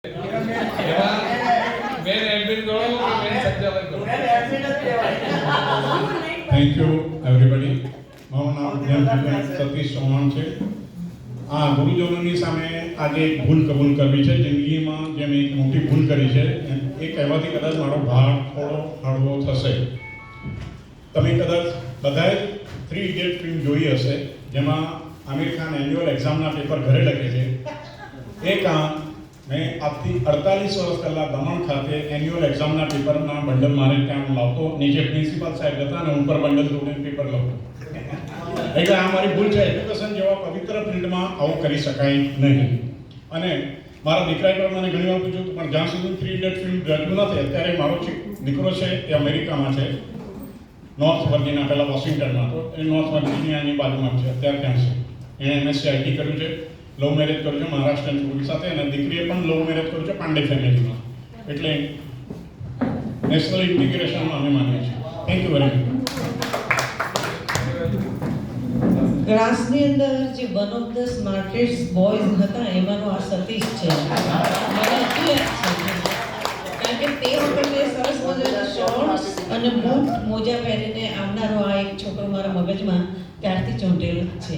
Thank you everybody. મારું નામ જ્ઞાનદીપ સતીશ ચૌહાણ છે. ગુરુજનોની સામે આજે એક ભૂલ કબૂલ કરવી છે. જિંદગીમાં જે મેં એક મોટી ભૂલ કરી છે એ કહેવાથી કદાચ મારો ભાર થોડો હળવો થશે. તમે કદાચ બધાએ 3 ઇડિયટ ફિલ્મ જોઈ હશે, જેમાં આમિર ખાન એન્યુઅલ એક્ઝામના પેપર ઘરે લખે છે. એ કામ મેં આજથી 48 વર્ષ પહેલાં દમણ ખાતે એન્યુઅલ એક્ઝામના પેપરના બંડલ મારે ત્યાં લાવતો. નીચે પ્રિન્સિપાલ સાહેબ હતા અને ઉપર બંડલ તોડીને પેપર લખતો. એટલે આ મારી ભૂલ છે. એજ્યુકેશન જેવા પવિત્ર ફિલ્ડમાં આવું કરી શકાય નહીં. અને મારા દીકરાએ પણ મને ઘણી વાર પૂછ્યું, પણ જ્યાં સુધી 3 ઇડિયટ ફિલ્મ રજૂ નથી, અત્યારે મારો દીકરો છે એ અમેરિકામાં છે, નોર્થ વર્જિનિયા, પહેલાં વોશિંગ્ટનમાં. તો એ નોર્થ વર્જિનિયાની બાજુમાં છે, અત્યારે ત્યાં છે. એણે MSc IT કર્યું છે, લવ મેરેજ કર્યું છે મહારાષ્ટ્રની છોકરી સાથે, અને દીકરીએ પણ લવ મેરેજ કર્યું છે પાંડે ફેમિલીમાં. એટલે નેશનલ ઇન્ટિગ્રેશનમાં અમે માનીએ છીએ. Thank you very much. ક્લાસની અંદર જે one of the smartest boys હતા એમાંનો આ સતીશ છે. મને હજુ યાદ છે, કારણ કે તે વખતે સરસ મજાના શોર્ટ્સ અને બૂટ મોજા પહેરીને આવનારો આ એક છોકરો મારા મગજમાં ત્યારથી ચોંટેલો જ છે.